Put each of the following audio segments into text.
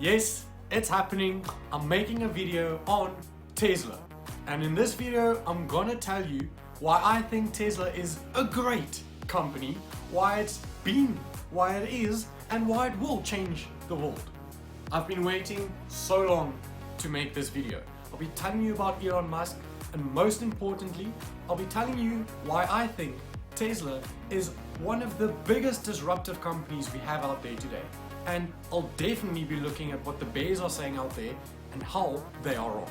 Yes, it's happening. I'm making a video on Tesla. And in this video, I'm gonna tell you why I think Tesla is a great company, why it's been, why it is, and why it will change the world. I've been waiting so long to make this video. I'll be telling you about Elon Musk, and most importantly, I'll be telling you why I think Tesla is one of the biggest disruptive companies we have out there today. And I'll definitely be looking at what the bears are saying out there and how they are wrong.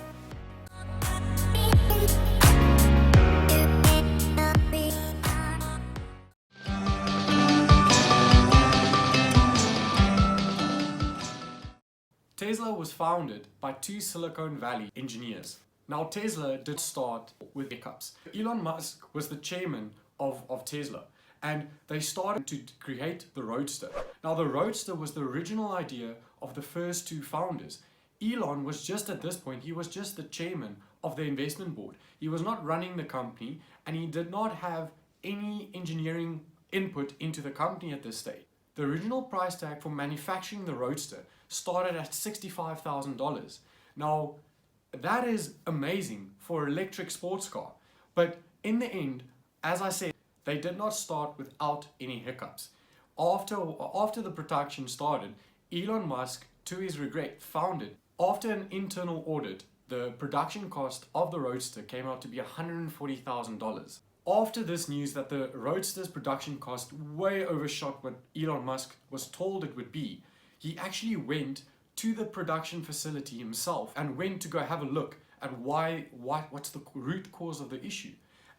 Tesla was founded by two Silicon Valley engineers. Now Tesla did start with hiccups. Elon Musk was the chairman of Tesla, and they started to create the Roadster. Now the Roadster was the original idea of the first two founders. Elon was just at this point, he was just the chairman of the investment board. He was not running the company, and he did not have any engineering input into the company at this stage. The original price tag for manufacturing the Roadster started at $65,000. Now, that is amazing for an electric sports car. But in the end, as I said, they did not start without any hiccups. After the production started, Elon Musk, to his regret, found it. After an internal audit, the production cost of the Roadster came out to be $140,000. After this news that the Roadster's production cost way overshot what Elon Musk was told it would be, he actually went to the production facility himself and went to go have a look at what's the root cause of the issue.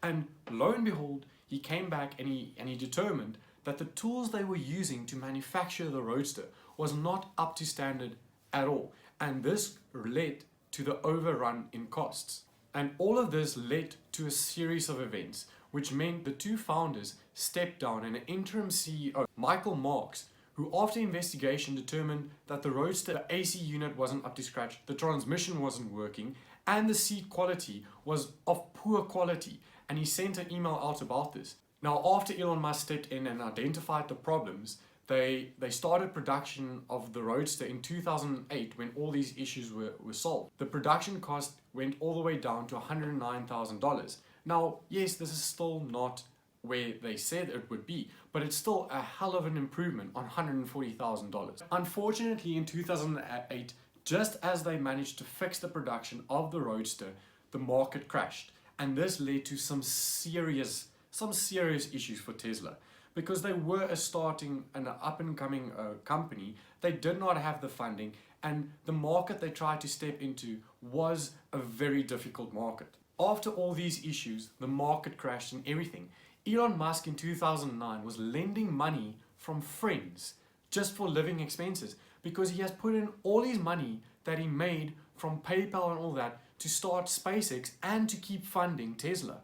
And lo and behold, he came back and he determined that the tools they were using to manufacture the Roadster was not up to standard at all. And this led to the overrun in costs. And all of this led to a series of events, which meant the two founders stepped down, and an interim CEO, Michael Marks, who after investigation determined that the Roadster AC unit wasn't up to scratch, the transmission wasn't working, and the seat quality was of poor quality, and he sent an email out about this. Now, after Elon Musk stepped in and identified the problems, they started production of the Roadster in 2008 when all these issues were solved. The production cost went all the way down to $109,000. Now, yes, this is still not where they said it would be, but it's still a hell of an improvement on $140,000. Unfortunately, in 2008, just as they managed to fix the production of the Roadster, the market crashed, and this led to some serious issues for Tesla. Because they were an up-and-coming company, they did not have the funding, and the market they tried to step into was a very difficult market. After all these issues, the market crashed and everything. Elon Musk in 2009 was lending money from friends just for living expenses, because he has put in all his money that he made from PayPal and all that to start SpaceX and to keep funding Tesla.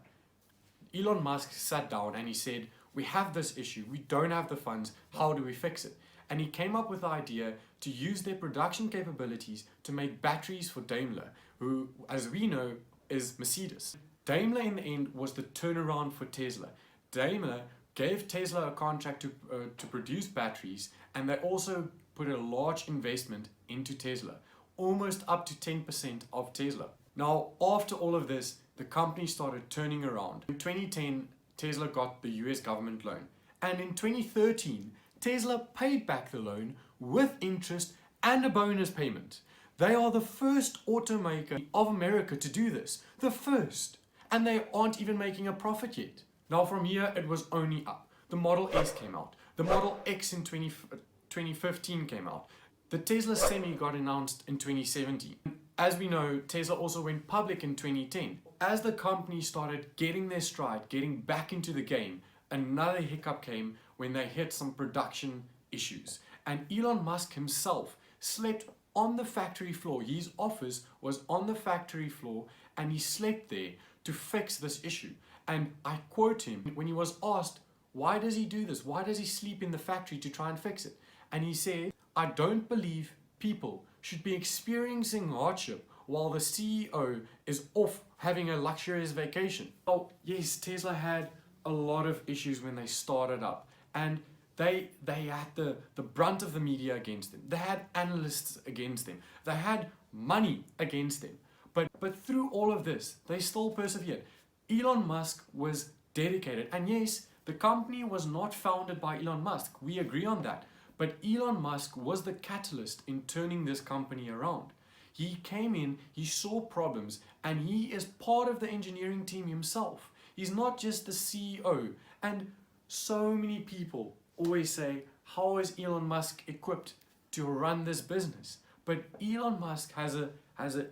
Elon Musk sat down and he said, we have this issue, we don't have the funds, how do we fix it? And he came up with the idea to use their production capabilities to make batteries for Daimler, who, as we know, is Mercedes. Daimler in the end was the turnaround for Tesla. Daimler gave Tesla a contract to produce batteries, and they also put a large investment into Tesla, almost up to 10% of Tesla. Now, after all of this, the company started turning around. In 2010, Tesla got the US government loan. And in 2013, Tesla paid back the loan with interest and a bonus payment. They are the first automaker of America to do this. The first. And they aren't even making a profit yet. Now from here, it was only up. The Model S came out. The Model X in 2015 came out. The Tesla Semi got announced in 2017. As we know, Tesla also went public in 2010. As the company started getting their stride, getting back into the game, another hiccup came when they hit some production issues. And Elon Musk himself slept on the factory floor. His office was on the factory floor, and he slept there to fix this issue. And I quote him when he was asked, why does he do this? Why does he sleep in the factory to try and fix it? And he said, I don't believe people should be experiencing hardship while the CEO is off having a luxurious vacation. Oh yes, Tesla had a lot of issues when they started up, and They had the brunt of the media against them. They had analysts against them. They had money against them. But through all of this, they still persevered. Elon Musk was dedicated. And yes, the company was not founded by Elon Musk. We agree on that. But Elon Musk was the catalyst in turning this company around. He came in, he saw problems, and he is part of the engineering team himself. He's not just the CEO. And so many people always say, how is Elon Musk equipped to run this business? But Elon Musk has a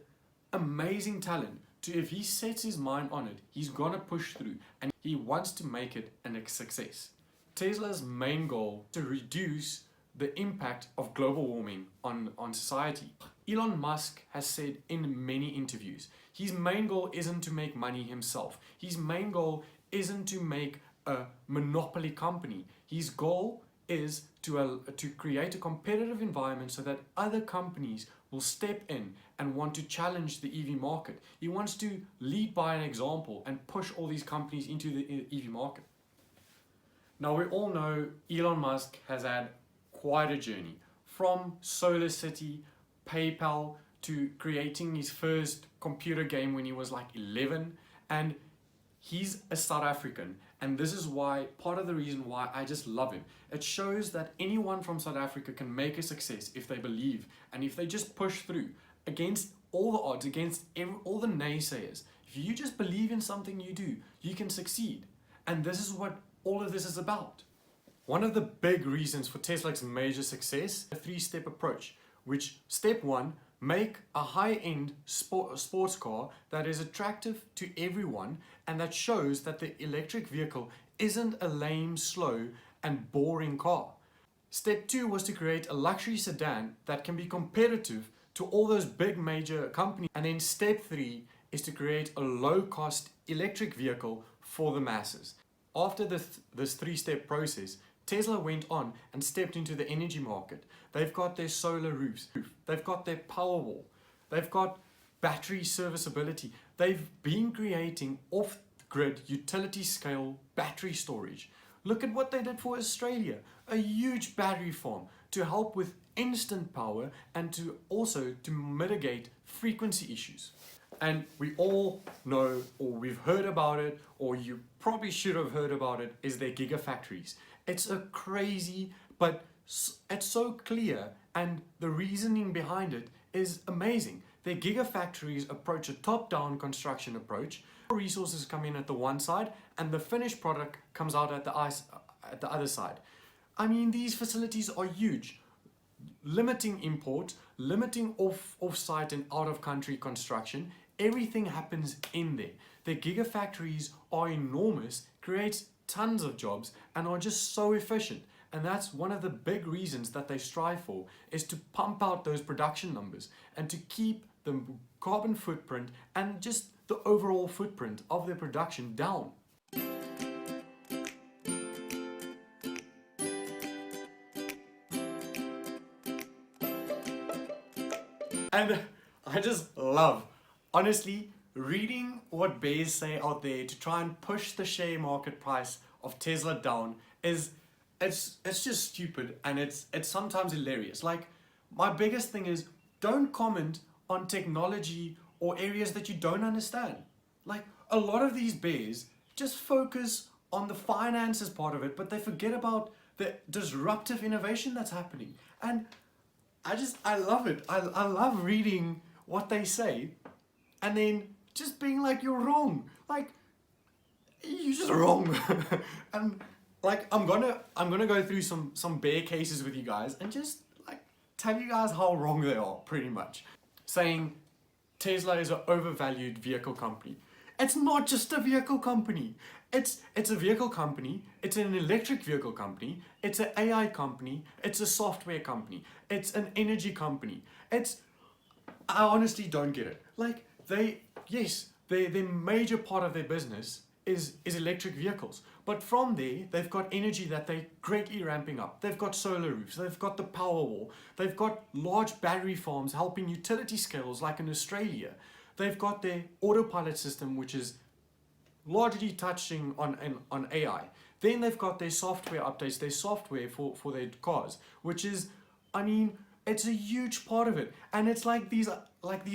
amazing talent to, if he sets his mind on it, he's gonna push through, and he wants to make it a success. Tesla's main goal is to reduce the impact of global warming on society. Elon Musk has said in many interviews, his main goal isn't to make money himself. His main goal isn't to make a monopoly company. His goal is to create a competitive environment so that other companies will step in and want to challenge the EV market. He wants to lead by an example and push all these companies into the EV market. Now we all know Elon Musk has had quite a journey, from Solar City, PayPal, to creating his first computer game when he was like 11, and he's a South African, and this is why, part of the reason why I just love him. It shows that anyone from South Africa can make a success if they believe, and if they just push through against all the odds, against all the naysayers. If you just believe in something you do, you can succeed. And this is what all of this is about. One of the big reasons for Tesla's major success, a three-step approach, which step one, make a high-end sports car that is attractive to everyone and that shows that the electric vehicle isn't a lame, slow and boring car. Step two was to create a luxury sedan that can be competitive to all those big major companies. And then step three is to create a low-cost electric vehicle for the masses. After this three-step process, Tesla went on and stepped into the energy market. They've got their solar roofs, they've got their Powerwall, they've got battery serviceability. They've been creating off-grid utility scale battery storage. Look at what they did for Australia, a huge battery farm to help with instant power and to also to mitigate frequency issues. And we all know, or we've heard about it, or you probably should have heard about it, is their gigafactories. It's a crazy, but it's so clear, and the reasoning behind it is amazing. Their gigafactories approach a top-down construction approach. Resources come in at the one side, and the finished product comes out at the other side. I mean, these facilities are huge, limiting import, limiting off-site and out-of-country construction. Everything happens in there. Their gigafactories are enormous, creates tons of jobs, and are just so efficient. And that's one of the big reasons that they strive for, is to pump out those production numbers and to keep the carbon footprint and just the overall footprint of their production down. And I just love, honestly, reading what bears say out there to try and push the share market price of Tesla down is, it's just stupid, and it's sometimes hilarious. Like, my biggest thing is, don't comment on technology or areas that you don't understand. Like, a lot of these bears just focus on the finances part of it, but they forget about the disruptive innovation that's happening. And I love it. I love reading what they say and then just being like, you're wrong. Like, you're just wrong. And like, I'm gonna go through some bear cases with you guys and just like tell you guys how wrong they are, pretty much. Saying Tesla is an overvalued vehicle company. It's not just a vehicle company. It's a vehicle company, it's an electric vehicle company, it's an AI company, it's a software company, it's an energy company. I honestly don't get it. Like, their major part of their business is electric vehicles. But from there, they've got energy that they're greatly ramping up. They've got solar roofs, they've got the Powerwall, they've got large battery farms helping utility scales like in Australia. They've got their autopilot system, which is largely touching on AI. Then they've got their software updates, their software for their cars, which is, I mean, it's a huge part of it. And it's like these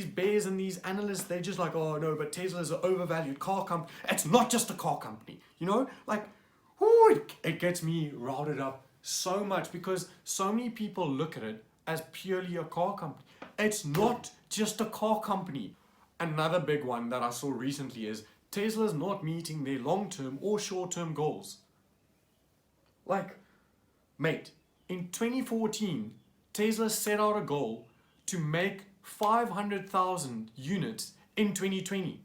bears and these analysts, they're just like, oh no, but Tesla's an overvalued car company. It's not just a car company, you know? Like, whoo, it gets me riled up so much because so many people look at it as purely a car company. It's not just a car company. Another big one that I saw recently is Tesla's not meeting their long-term or short-term goals. Like, mate, in 2014, Tesla set out a goal to make 500,000 units in 2020.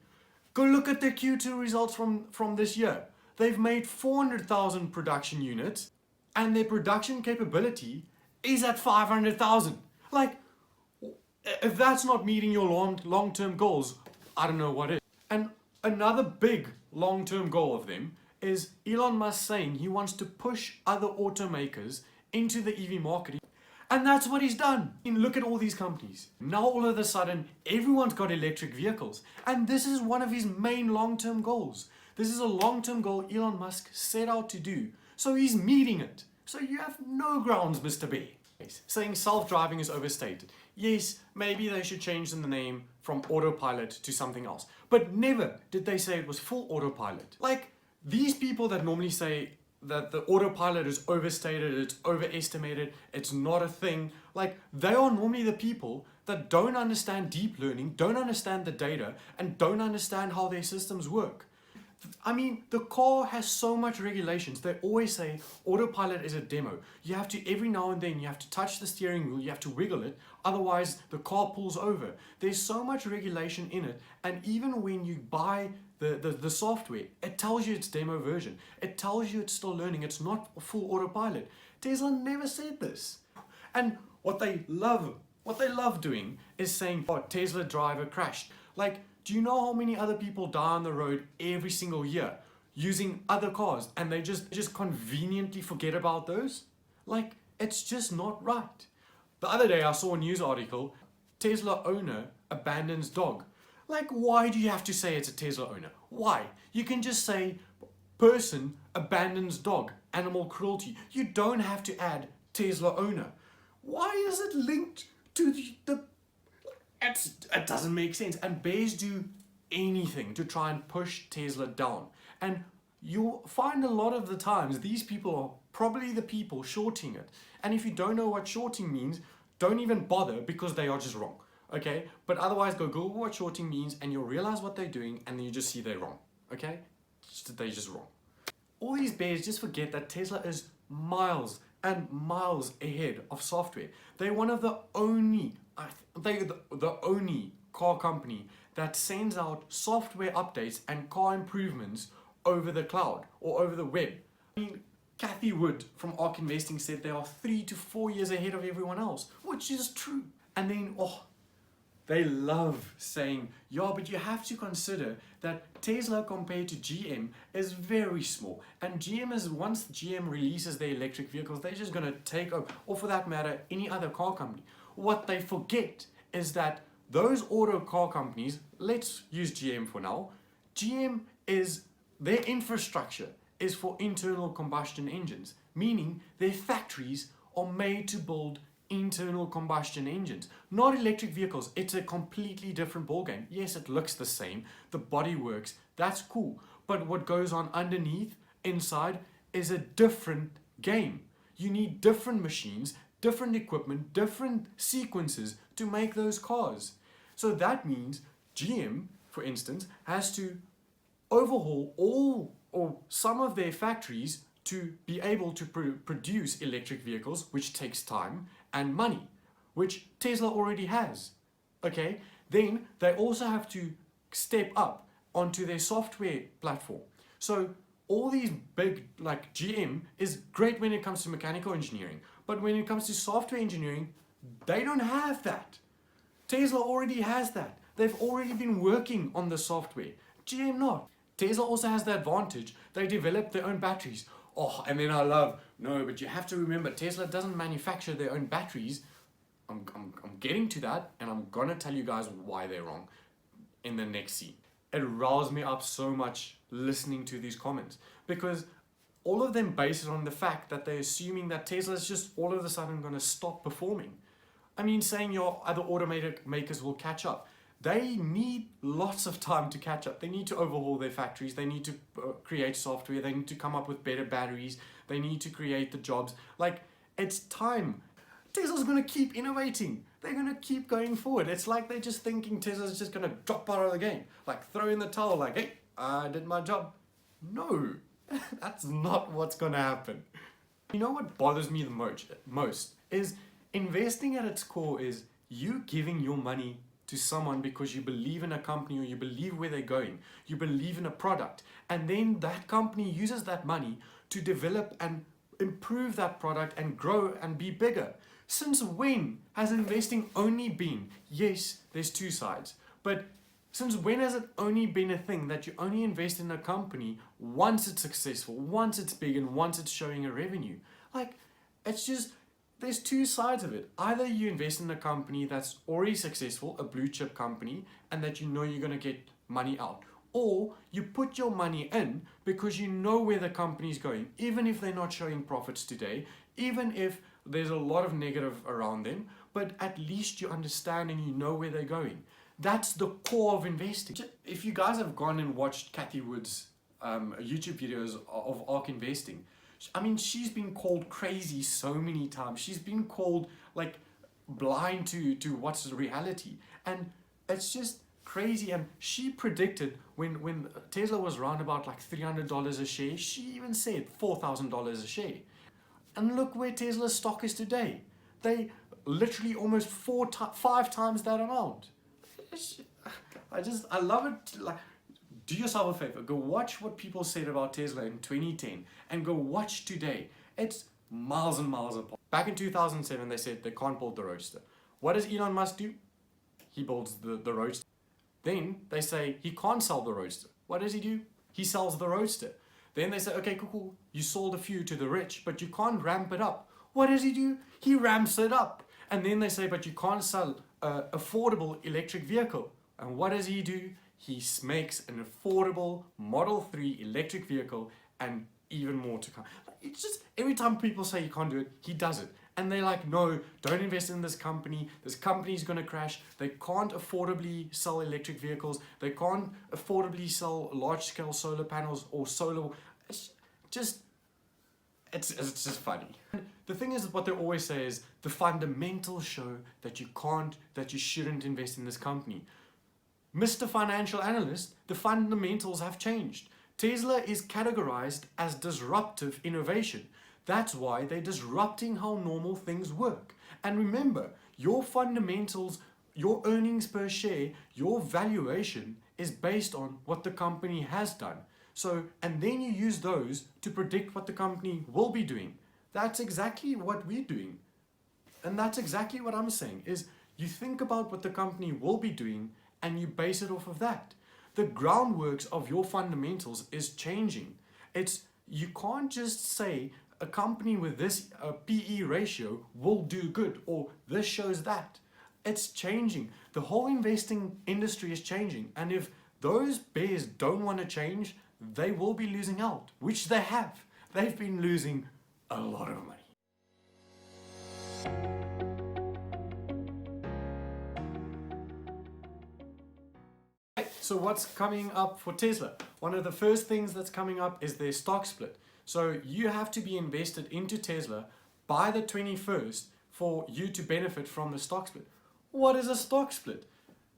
Go look at their Q2 results from this year. They've made 400,000 production units and their production capability is at 500,000. Like, if that's not meeting your long-term goals, I don't know what is. And another big long-term goal of them is Elon Musk saying he wants to push other automakers into the EV market. And that's what he's done. And look at all these companies. Now all of a sudden, everyone's got electric vehicles. And this is one of his main long-term goals. This is a long-term goal Elon Musk set out to do. So he's meeting it. So you have no grounds, Mr. B. Saying self-driving is overstated. Yes, maybe they should change the name from autopilot to something else. But never did they say it was full autopilot. Like, these people that normally say that the autopilot is overstated, it's overestimated, it's not a thing, like, they are normally the people that don't understand deep learning, don't understand the data, and don't understand how their systems work. I mean, the car has so much regulations. They always say autopilot is a demo. You have to, every now and then, you have to touch the steering wheel, you have to wiggle it, otherwise the car pulls over. There's so much regulation in it, and even when you buy the software, it tells you it's demo version. It tells you it's still learning, it's not full autopilot. Tesla never said this. And what they love doing is saying, oh, Tesla driver crashed. Like, do you know how many other people die on the road every single year using other cars and they just conveniently forget about those? Like, it's just not right. The other day I saw a news article, Tesla owner abandons dog. Like, why do you have to say it's a Tesla owner? Why? You can just say person abandons dog, animal cruelty. You don't have to add Tesla owner. Why is it linked to the it doesn't make sense. And bears do anything to try and push Tesla down. And you'll find a lot of the times these people are probably the people shorting it. And if you don't know what shorting means, don't even bother because they are just wrong. Okay? But otherwise, go Google what shorting means and you'll realize what they're doing and then you just see they're wrong. Okay? They're just wrong. All these bears just forget that Tesla is miles and miles ahead of software. They're one of the only the only car company that sends out software updates and car improvements over the cloud or over the web. I mean, Kathy Wood from ARK Investing said they are 3 to 4 years ahead of everyone else, which is true. And then, they love saying, yeah, but you have to consider that Tesla compared to GM is very small. And GM is, once GM releases their electric vehicles, they're just going to take over, or for that matter, any other car company. What they forget is that those auto car companies, let's use GM for now, GM is, their infrastructure is for internal combustion engines, meaning their factories are made to build internal combustion engines, not electric vehicles. It's a completely different ballgame. Yes, it looks the same, the body works, that's cool, but what goes on underneath, inside, is a different game. You need different machines, different equipment, different sequences to make those cars. So that means GM, for instance, has to overhaul all or some of their factories to be able to produce electric vehicles, which takes time and money, which Tesla already has. Okay, then they also have to step up onto their software platform. So all these big, like GM is great when it comes to mechanical engineering, but when it comes to software engineering, they don't have that. Tesla already has that. They've already been working on the software. GM not. Tesla also has the advantage. They develop their own batteries. Oh, and then I love, no, but you have to remember, Tesla doesn't manufacture their own batteries. I'm getting to that, and I'm gonna tell you guys why they're wrong in the next scene. It riles me up so much listening to these comments, because all of them base it on the fact that they're assuming that Tesla is just all of a sudden going to stop performing. I mean, saying your other automated makers will catch up. They need lots of time to catch up. They need to overhaul their factories. They need to create software. They need to come up with better batteries. They need to create the jobs. Like, it's time. Tesla's going to keep innovating. They're going to keep going forward. It's like they're just thinking Tesla's just going to drop out of the game. Like, throw in the towel, like, hey, I did my job. No, that's not what's going to happen. You know what bothers me the most is investing at its core is you giving your money to someone because you believe in a company or you believe where they're going, you believe in a product, and then that company uses that money to develop and improve that product and grow and be bigger. Since when has investing only been, yes, there's two sides, but since when has it only been a thing that you only invest in a company once it's successful, once it's big, and once it's showing a revenue? Like, it's just, there's two sides of it. Either you invest in a company that's already successful, a blue chip company, and that you know you're going to get money out. Or you put your money in because you know where the company's going, even if they're not showing profits today, even if there's a lot of negative around them, but at least you understand and you know where they're going. That's the core of investing. If you guys have gone and watched Kathy Wood's YouTube videos of ARK Investing, I mean, she's been called crazy so many times. She's been called like blind to what's the reality. And it's just crazy. And she predicted when Tesla was around about like $300 a share, she even said $4,000 a share. And look where Tesla's stock is today. They literally almost 5 times that amount. I love it. Like, do yourself a favor, go watch what people said about Tesla in 2010 and go watch today. It's miles and miles apart. Back in 2007, they said they can't build the Roadster. What does Elon Musk do? He builds the Roadster. Then they say he can't sell the Roadster. What does he do? He sells the Roadster. Then they say, okay, cool, you sold a few to the rich, but you can't ramp it up. What does he do? He ramps it up. And then they say, but you can't sell an affordable electric vehicle. And what does he do? He makes an affordable Model 3 electric vehicle and even more to come. It's just, every time people say you can't do it, he does it. And they're like, no, don't invest in this company. This company is going to crash. They can't affordably sell electric vehicles. They can't affordably sell large-scale solar panels or solar. It's just funny. The thing is, what they always say is the fundamentals show that you shouldn't invest in this company. Mr. Financial Analyst, the fundamentals have changed. Tesla is categorized as disruptive innovation. That's why they're disrupting how normal things work. And remember, your fundamentals, your earnings per share, your valuation is based on what the company has done. So, and then you use those to predict what the company will be doing. That's exactly what we're doing. And that's exactly what I'm saying, is you think about what the company will be doing and you base it off of that. The groundworks of your fundamentals is changing. You can't just say a company with this PE ratio will do good, or this shows that. It's changing. The whole investing industry is changing. And if those bears don't want to change, they will be losing out, which they have. They've been losing a lot of money. So what's coming up for Tesla? One of the first things that's coming up is their stock split. So you have to be invested into Tesla by the 21st for you to benefit from the stock split. What is a stock split?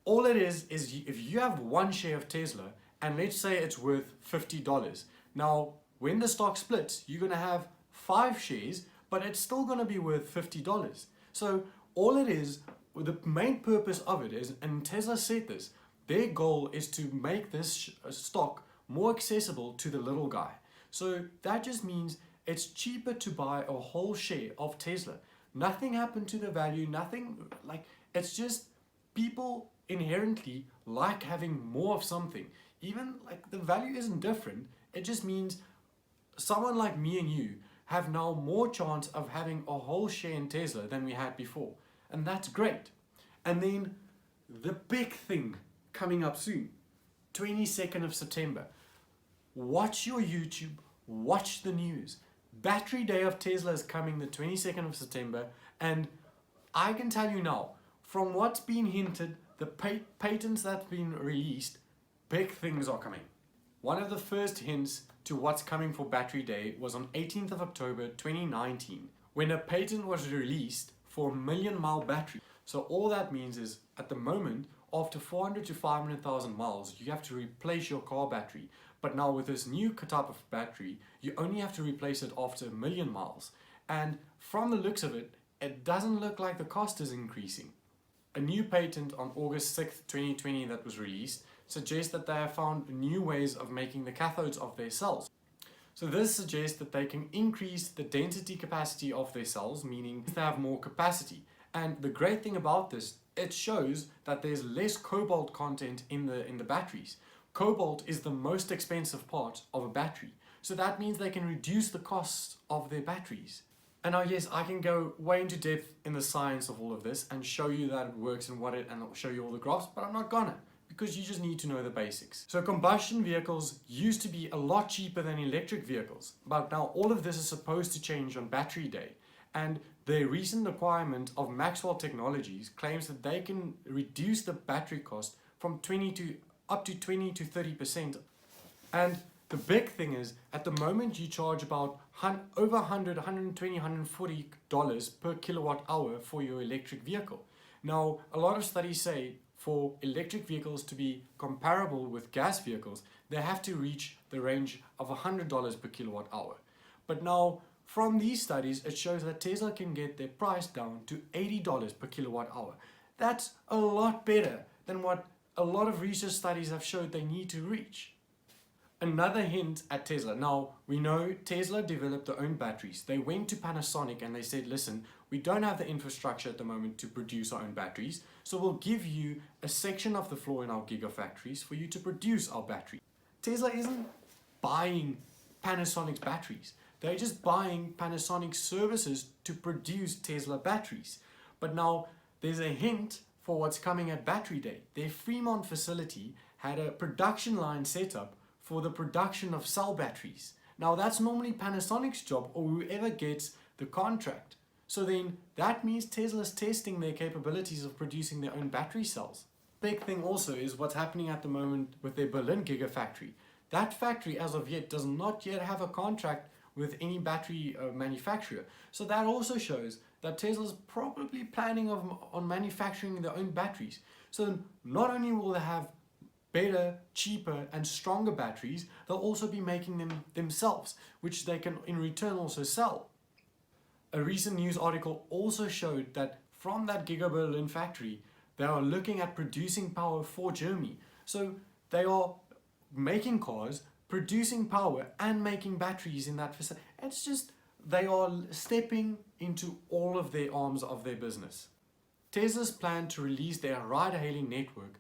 All it is if you have one share of Tesla and let's say it's worth $50. Now, when the stock splits, you're going to have 5 shares, but it's still going to be worth $50. So all it is, the main purpose of it is, and Tesla said this, their goal is to make this stock more accessible to the little guy. So that just means it's cheaper to buy a whole share of Tesla. Nothing happened to the value, nothing, like, it's just people inherently like having more of something. Even like the value isn't different, it just means someone like me and you have now more chance of having a whole share in Tesla than we had before. And that's great. And then the big thing coming up soon, 22nd of September. Watch your YouTube, watch the news. Battery day of Tesla is coming the 22nd of September, and I can tell you now, from what's been hinted, the patents that's been released, big things are coming. One of the first hints to what's coming for Battery Day was on 18th of October 2019, when a patent was released for a 1,000,000-mile battery. So all that means is, at the moment, after 400 to 500,000 miles, you have to replace your car battery. But now with this new type of battery, you only have to replace it after 1,000,000 miles. And from the looks of it, it doesn't look like the cost is increasing. A new patent on August 6th, 2020 that was released suggests that they have found new ways of making the cathodes of their cells. So this suggests that they can increase the density capacity of their cells, meaning they have more capacity. And the great thing about this, it shows that there's less cobalt content in the batteries. Cobalt is the most expensive part of a battery. So that means they can reduce the cost of their batteries. And now, yes, I can go way into depth in the science of all of this and show you that it works and and I'll show you all the graphs, but I'm not gonna, because you just need to know the basics. So combustion vehicles used to be a lot cheaper than electric vehicles, but now all of this is supposed to change on Battery Day. And the recent acquirement of Maxwell Technologies claims that they can reduce the battery cost from up to 20 to 30%. And the big thing is, at the moment you charge about over $100, $120, $140 per kilowatt hour for your electric vehicle. Now, a lot of studies say for electric vehicles to be comparable with gas vehicles, they have to reach the range of $100 per kilowatt hour. But now, from these studies, it shows that Tesla can get their price down to $80 per kilowatt hour. That's a lot better than what a lot of research studies have showed they need to reach. Another hint at Tesla. Now, we know Tesla developed their own batteries. They went to Panasonic and they said, listen, we don't have the infrastructure at the moment to produce our own batteries, so we'll give you a section of the floor in our gigafactories for you to produce our battery. Tesla isn't buying Panasonic's batteries. They're just buying Panasonic services to produce Tesla batteries. But now, there's a hint for what's coming at Battery Day. Their Fremont facility had a production line set up for the production of cell batteries. Now that's normally Panasonic's job, or whoever gets the contract. So then that means Tesla's testing their capabilities of producing their own battery cells. Big thing also is what's happening at the moment with their Berlin gigafactory. That factory as of yet does not yet have a contract with any battery manufacturer. So that also shows that Tesla's probably planning on manufacturing their own batteries. So not only will they have better, cheaper and stronger batteries, they'll also be making them themselves, which they can in return also sell. A recent news article also showed that from that Giga Berlin factory, they are looking at producing power for Germany. So they are making cars, producing power and making batteries in that facility. It's just, they are stepping into all of their arms of their business. Tesla's plan to release their ride-hailing network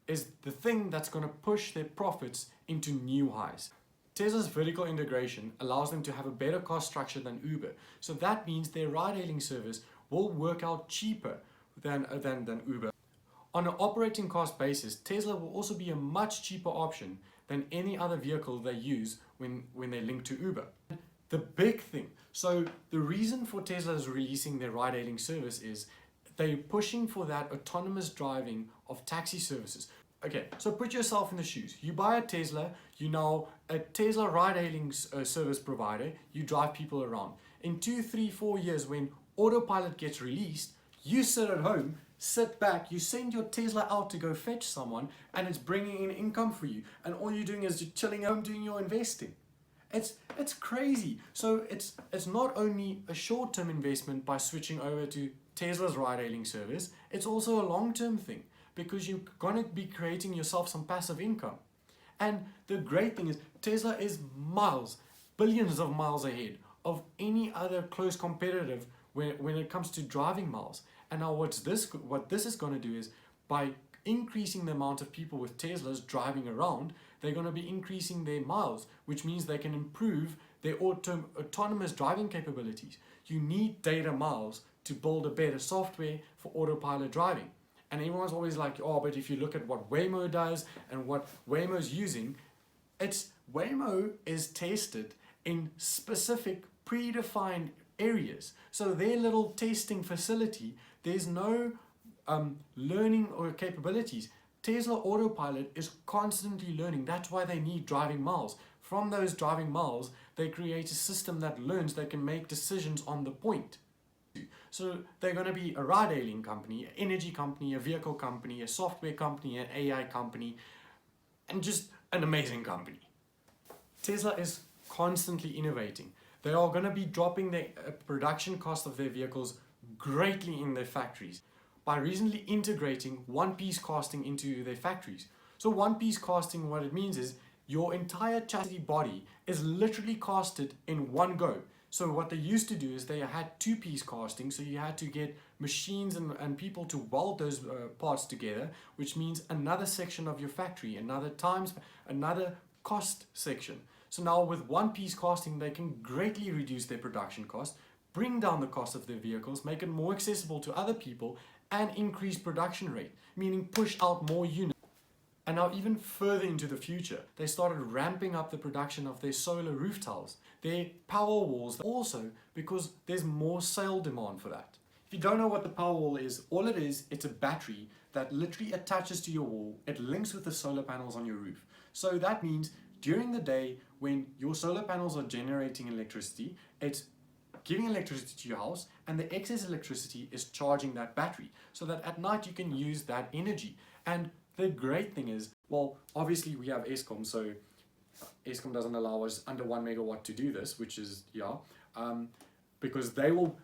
is the thing that's going to push their profits into new highs. Tesla's vertical integration allows them to have a better cost structure than Uber. So that means their ride-hailing service will work out cheaper than Uber. On an operating cost basis, Tesla will also be a much cheaper option than any other vehicle they use when they link to Uber. The big thing, so the reason for Tesla's releasing their ride-hailing service is they're pushing for that autonomous driving of taxi services. Okay, so put yourself in the shoes. You buy a Tesla, you're now a Tesla ride-hailing service provider, you drive people around. In 2, 3, 4 years when autopilot gets released, you sit at home, sit back, you send your Tesla out to go fetch someone and it's bringing in income for you. And all you're doing is you're chilling at home doing your investing. It's crazy. So it's not only a short-term investment by switching over to Tesla's ride-hailing service, it's also a long-term thing because you're going to be creating yourself some passive income. And the great thing is Tesla is miles, billions of miles ahead of any other close competitive when it comes to driving miles. And now what this is going to do is by increasing the amount of people with Teslas driving around, they're going to be increasing their miles, which means they can improve their autonomous driving capabilities. You need data miles to build a better software for autopilot driving. And everyone's always like, oh, but if you look at what Waymo does and what Waymo's using, Waymo is tested in specific predefined areas. So their little testing facility, there's no learning or capabilities. Tesla Autopilot is constantly learning. That's why they need driving miles. From those driving miles, they create a system that learns, they can make decisions on the point. So they're going to be a ride-hailing company, an energy company, a vehicle company, a software company, an AI company, and just an amazing company. Tesla is constantly innovating. They are going to be dropping the production cost of their vehicles greatly in their factories by recently integrating one-piece casting into their factories. So one-piece casting, what it means is your entire chassis body is literally casted in one go. So what they used to do is they had two-piece casting, so you had to get machines and people to weld those parts together, which means another section of your factory, another cost section. So now with one-piece casting, they can greatly reduce their production cost, bring down the cost of their vehicles, make it more accessible to other people, and increase production rate, meaning push out more units. And now even further into the future, they started ramping up the production of their solar roof tiles, their power walls, also because there's more sale demand for that. If you don't know what the power wall is, all it is, it's a battery that literally attaches to your wall. It links with the solar panels on your roof. So that means during the day when your solar panels are generating electricity, it's giving electricity to your house, and the excess electricity is charging that battery so that at night you can use that energy. And the great thing is, well, obviously we have SCom, so SCom doesn't allow us under 1 megawatt to do this, which is, because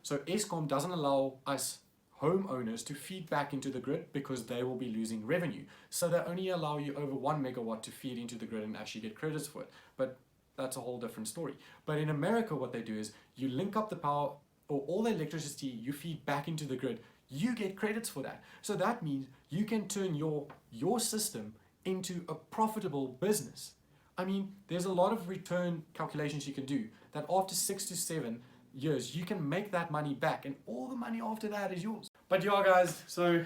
so SCom doesn't allow us homeowners to feed back into the grid because they will be losing revenue. So they only allow you over 1 megawatt to feed into the grid and actually get credits for it. But that's a whole different story. But in America, what they do is you link up the power or all the electricity you feed back into the grid, you get credits for that. So that means you can turn your system into a profitable business. I mean, there's a lot of return calculations you can do that after 6 to 7 years, you can make that money back and all the money after that is yours. But yeah, guys, so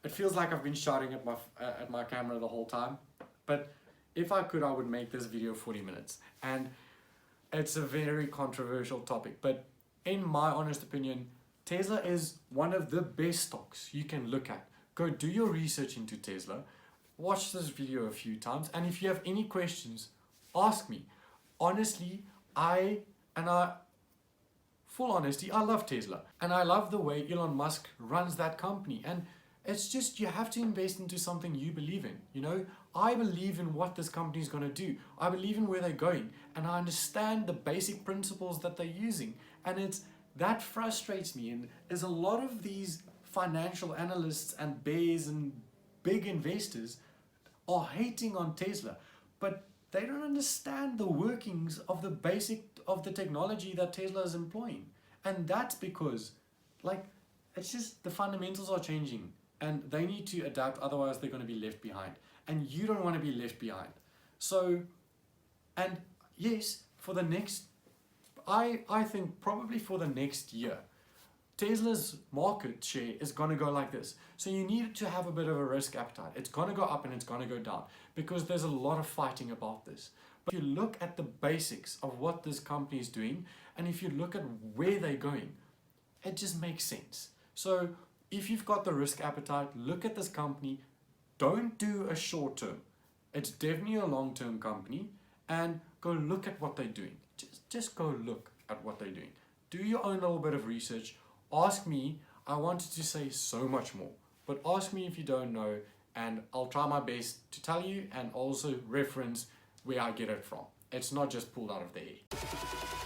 it feels like I've been shouting at my camera the whole time. But if I could, I would make this video 40 minutes. And it's a very controversial topic. But in my honest opinion, Tesla is one of the best stocks you can look at. Go do your research into Tesla. Watch this video a few times. And if you have any questions, ask me. Honestly, full honesty, I love Tesla. And I love the way Elon Musk runs that company. And it's just, you have to invest into something you believe in. You know, I believe in what this company is going to do. I believe in where they're going. And I understand the basic principles that they're using. And that frustrates me. And there's a lot of these financial analysts and bears and big investors are hating on Tesla. But they don't understand the workings of the technology that Tesla is employing. And that's because, it's just the fundamentals are changing. And they need to adapt, otherwise they're going to be left behind. And you don't want to be left behind. So, and yes, for the next, I think probably for the next year, Tesla's market share is going to go like this. So you need to have a bit of a risk appetite. It's going to go up and it's going to go down because there's a lot of fighting about this. But if you look at the basics of what this company is doing, and if you look at where they're going, it just makes sense. So if you've got the risk appetite, look at this company. Don't do a short term. It's definitely a long-term company, and go look at what they're doing. Just go look at what they're doing. Do your own little bit of research. Ask me. I wanted to say so much more, but ask me if you don't know, and I'll try my best to tell you and also reference where I get it from. It's not just pulled out of the air.